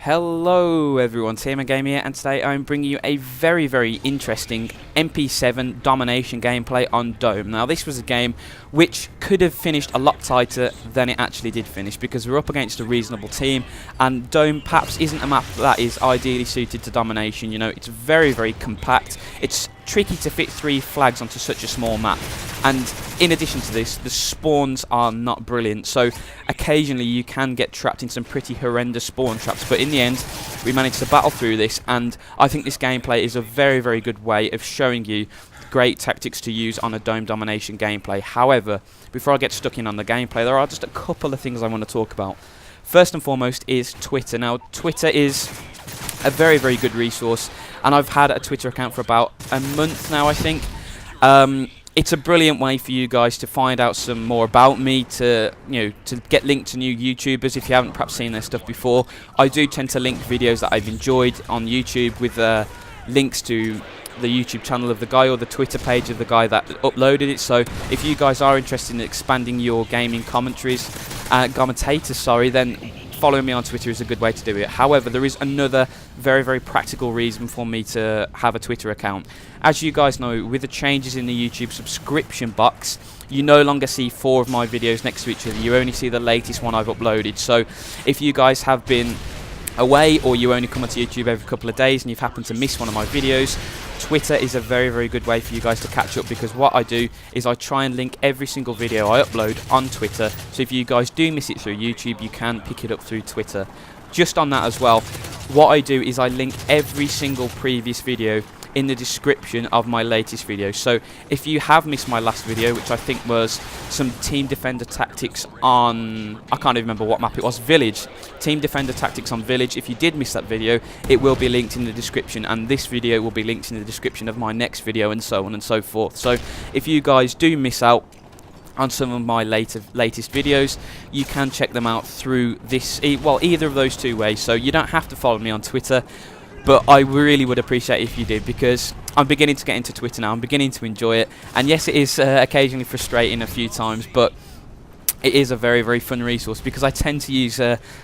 Hello everyone, TMMgamer here, and today I'm bringing you a very interesting MP7 domination gameplay on Dome. Now this was a game which could have finished a lot tighter than it actually did finish, because we're up against a reasonable team, and Dome perhaps isn't a map that is ideally suited to domination. You know, it's very compact, it's tricky to fit 3 flags onto such a small map, and in addition to this, the spawns are not brilliant, so occasionally you can get trapped in some pretty horrendous spawn traps, but in the end we managed to battle through this, and I think this gameplay is a very good way of showing you great tactics to use on a Dome domination gameplay. However, before I get stuck in on the gameplay, there are just a couple of things I want to talk about. First and foremost is Twitter. Now Twitter is a very good resource, and I've had a Twitter account for about a month now, I think. It's a brilliant way for you guys to find out some more about me, to get linked to new YouTubers if you haven't perhaps seen their stuff before. I do tend to link videos that I've enjoyed on YouTube with links to the YouTube channel of the guy or the Twitter page of the guy that uploaded it. So if you guys are interested in expanding your gaming commentators, then following me on Twitter is a good way to do it. However, there is another very practical reason for me to have a Twitter account. As you guys know, with the changes in the YouTube subscription box, you no longer see 4 of my videos next to each other. You only see the latest one I've uploaded. So if you guys have been away, or you only come onto YouTube every couple of days and you've happened to miss one of my videos, Twitter is a very good way for you guys to catch up, because what I do is I try and link every single video I upload on Twitter, so if you guys do miss it through YouTube, you can pick it up through Twitter. Just on that as well, what I do is I link every single previous video in the description of my latest video. So if you have missed my last video, which I think was some team defender tactics on, I can't even remember what map it was, Village, team defender tactics on Village, if you did miss that video, it will be linked in the description, and this video will be linked in the description of my next video, and so on and so forth. So if you guys do miss out on some of my latest videos, you can check them out through this, well, either of those 2 ways. So you don't have to follow me on Twitter, but I really would appreciate if you did, because I'm beginning to get into Twitter now. I'm beginning to enjoy it, and yes, it is occasionally frustrating a few times, but it is a very fun resource, because I tend to use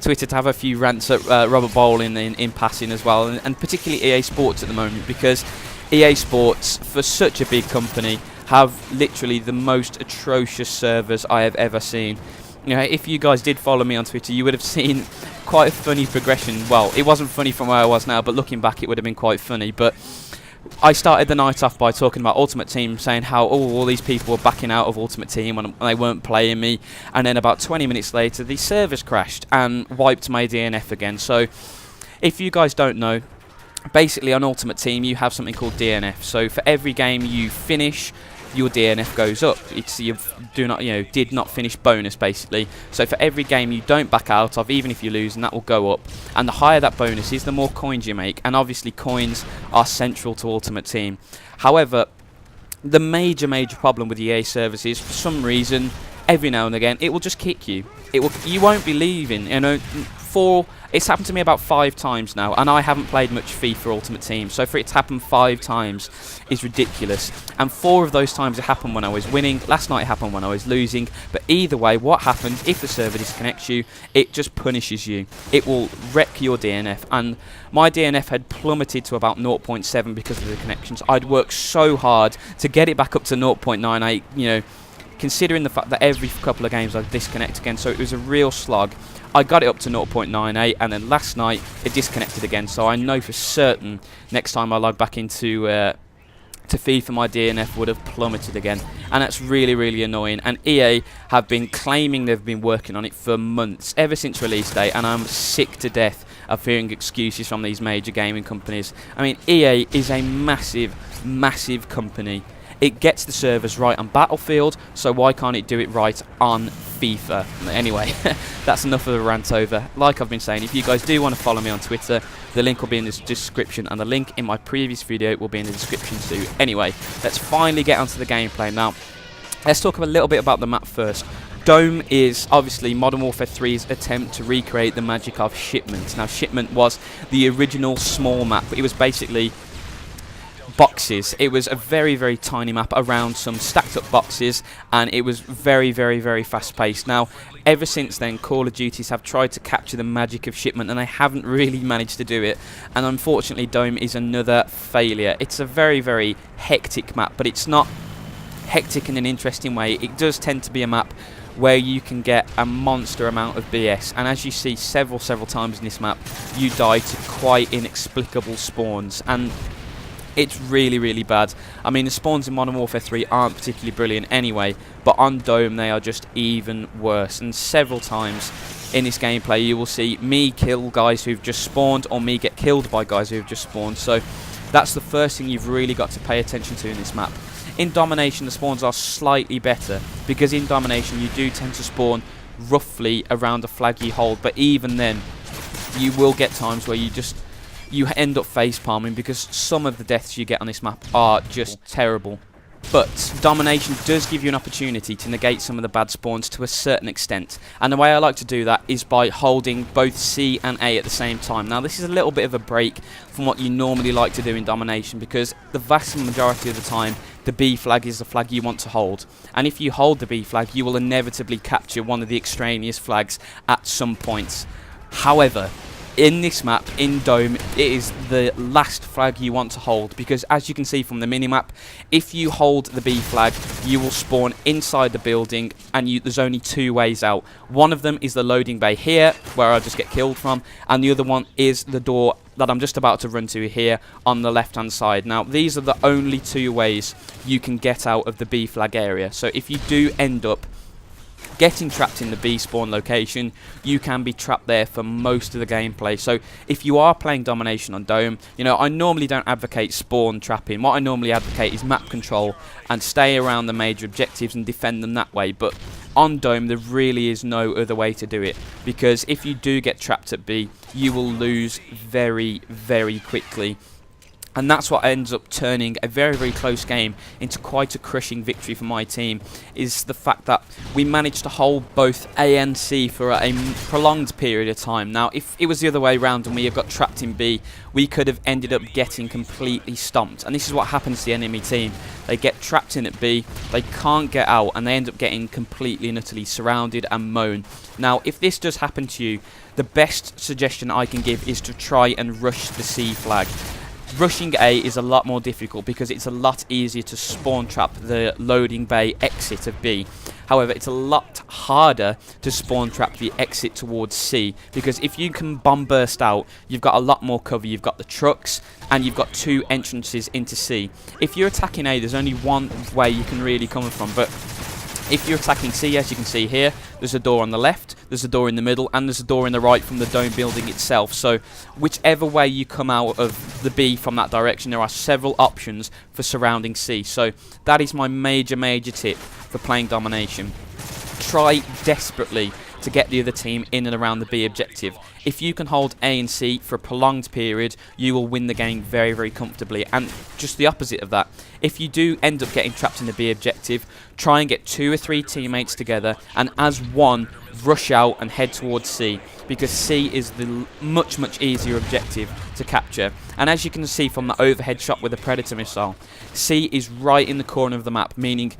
Twitter to have a few rants at Robert Bowl in passing as well, and particularly EA Sports at the moment, because EA Sports, for such a big company, have literally the most atrocious servers I have ever seen. You know, if you guys did follow me on Twitter, you would have seen quite a funny progression. Well, it wasn't funny from where I was now, but looking back it would have been quite funny. But I started the night off by talking about Ultimate Team, saying how all these people were backing out of Ultimate Team when they weren't playing me, and then about 20 minutes later the servers crashed and wiped my DNF again. So if you guys don't know, basically on Ultimate Team you have something called DNF. So for every game you finish, your DNF goes up. It's your did not finish bonus, basically. So for every game you don't back out of, even if you lose, and that will go up, and the higher that bonus is, the more coins you make, and obviously coins are central to Ultimate Team. However, the major problem with the EA servers is, for some reason, every now and again it will just kick you. You won't be leaving. You know, it's happened to me about 5 times now, and I haven't played much FIFA Ultimate Team, so for it to happen 5 times is ridiculous. And 4 of those times it happened when I was winning. Last night it happened when I was losing. But either way, what happens if the server disconnects you? It just punishes you. It will wreck your DNF, and my DNF had plummeted to about 0.7 because of the connections. I'd worked so hard to get it back up to 0.98, you know, considering the fact that every couple of games I'd disconnect again, so it was a real slog. I got it up to 0.98, and then last night it disconnected again, so I know for certain next time I log back into to FIFA, my DNF would have plummeted again, and that's really annoying. And EA have been claiming they've been working on it for months, ever since release date, and I'm sick to death of hearing excuses from these major gaming companies. I mean, EA is a massive company. It gets the servers right on Battlefield, so why can't it do it right on FIFA? Anyway, that's enough of a rant over. Like I've been saying, if you guys do want to follow me on Twitter, the link will be in the description, and the link in my previous video will be in the description too. Anyway, let's finally get onto the gameplay now. Let's talk a little bit about the map first. Dome is obviously Modern Warfare 3's attempt to recreate the magic of Shipment. Now, Shipment was the original small map. It was basically boxes. It was a very, very tiny map around some stacked up boxes, and it was very, very, very fast paced. Now, ever since then, Call of Duties have tried to capture the magic of shipment, and they haven't really managed to do it. And unfortunately, Dome is another failure. It's a very, very hectic map, but it's not hectic in an interesting way. It does tend to be a map where you can get a monster amount of BS, and as you see several times in this map, you die to quite inexplicable spawns, and it's really, really bad. I mean, the spawns in Modern Warfare 3 aren't particularly brilliant anyway, but on Dome they are just even worse. And several times in this gameplay you will see me kill guys who've just spawned, or me get killed by guys who've just spawned. So that's the first thing you've really got to pay attention to in this map. In Domination, the spawns are slightly better, because in Domination you do tend to spawn roughly around the flag you hold, but even then you will get times where you end up face palming, because some of the deaths you get on this map are just terrible. But Domination does give you an opportunity to negate some of the bad spawns to a certain extent, and the way I like to do that is by holding both C and A at the same time. Now, this is a little bit of a break from what you normally like to do in Domination, because the vast majority of the time the B flag is the flag you want to hold, and if you hold the B flag you will inevitably capture one of the extraneous flags at some points. However, in this map, in Dome, it is the last flag you want to hold, because as you can see from the minimap, if you hold the B flag, you will spawn inside the building, and there's only two ways out. One of them is the loading bay here, where I'll just get killed from, and the other one is the door that I'm just about to run to here on the left hand side. Now, these are the only two ways you can get out of the B flag area, so if you do end up getting trapped in the B spawn location, you can be trapped there for most of the gameplay. So if you are playing Domination on Dome, you know, I normally don't advocate spawn trapping. What I normally advocate is map control and stay around the major objectives and defend them that way. But on Dome there really is no other way to do it, because if you do get trapped at B, you will lose very, very quickly. And that's what ends up turning a very, very close game into quite a crushing victory for my team, is the fact that we managed to hold both A and C for a prolonged period of time. Now, if it was the other way around and we had got trapped in B, we could have ended up getting completely stomped. And this is what happens to the enemy team. They get trapped in at B, they can't get out, and they end up getting completely and utterly surrounded and mown. Now, if this does happen to you, the best suggestion I can give is to try and rush the C flag. Rushing A is a lot more difficult because it's a lot easier to spawn trap the loading bay exit of B. However, it's a lot harder to spawn trap the exit towards C, because if you can bomb burst out, you've got a lot more cover. You've got the trucks and you've got two entrances into C. If you're attacking A, there's only one way you can really come from, but if you're attacking C, as you can see here, there's a door on the left, there's a door in the middle, and there's a door in the right from the Dome building itself. So whichever way you come out of the B from that direction, there are several options for surrounding C. So that is my major tip for playing Domination. Try desperately to get the other team in and around the B objective. If you can hold A and C for a prolonged period, you will win the game very, very comfortably. And just the opposite of that, if you do end up getting trapped in the B objective, try and get 2 or 3 teammates together and as one rush out and head towards C, because C is the much easier objective to capture. And as you can see from the overhead shot with the Predator missile, C is right in the corner of the map, meaning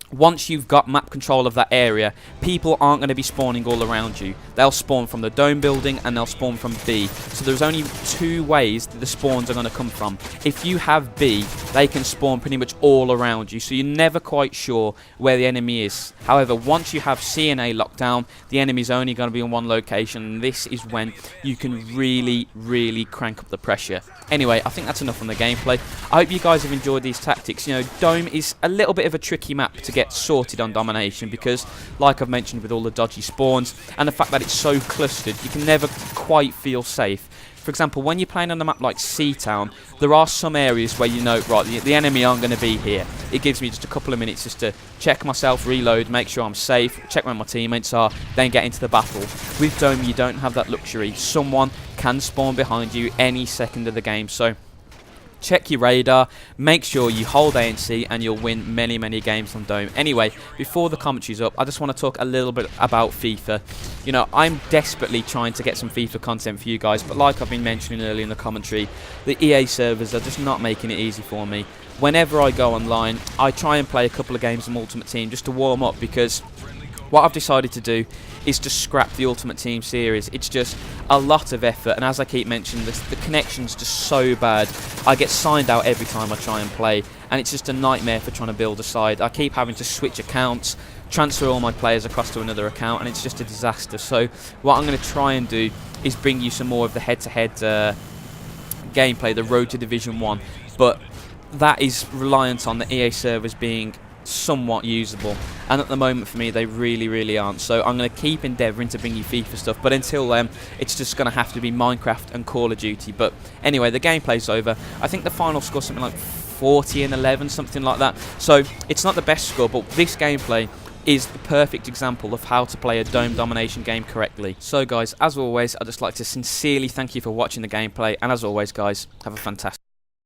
once you've got map control of that area, people aren't going to be spawning all around you. They'll spawn from the Dome building and they'll spawn from B. So there's only 2 ways that the spawns are going to come from. If you have B, they can spawn pretty much all around you, so you're never quite sure where the enemy is. However, once you have C and A locked down, the enemy's only going to be in one location, and this is when you can really crank up the pressure. Anyway, I think that's enough on the gameplay. I hope you guys have enjoyed these tactics. You know, Dome is a little bit of a tricky map to get sorted on Domination, because like I've mentioned, with all the dodgy spawns and the fact that it's so clustered, you can never quite feel safe. For example, when you're playing on a map like Seatown, there are some areas where you know, right, the enemy aren't going to be here. It gives me just a couple of minutes just to check myself, reload, make sure I'm safe, check where my teammates are, then get into the battle. With Dome, you don't have that luxury. Someone can spawn behind you any second of the game, so check your radar, make sure you hold A and C, and you'll win many, many games on Dome. Anyway, before the commentary's up, I just want to talk a little bit about FIFA. You know, I'm desperately trying to get some FIFA content for you guys, but like I've been mentioning earlier in the commentary, the EA servers are just not making it easy for me. Whenever I go online, I try and play a couple of games of Ultimate Team just to warm up, because what I've decided to do is to scrap the Ultimate Team series. It's just a lot of effort, and as I keep mentioning, the connection's just so bad. I get signed out every time I try and play, and it's just a nightmare for trying to build a side. I keep having to switch accounts, transfer all my players across to another account, and it's just a disaster. So what I'm going to try and do is bring you some more of the head-to-head gameplay, the road to Division 1, but that is reliant on the EA servers being somewhat usable, and at the moment for me they really aren't. So I'm going to keep endeavouring to bring you FIFA stuff, but until then it's just going to have to be Minecraft and Call of Duty. But anyway, the gameplay's over. I think the final score something like 40-11, something like that, so it's not the best score, but this gameplay is the perfect example of how to play a dome domination game correctly. So guys, as always, I'd just like to sincerely thank you for watching the gameplay, and as always guys, have a fantastic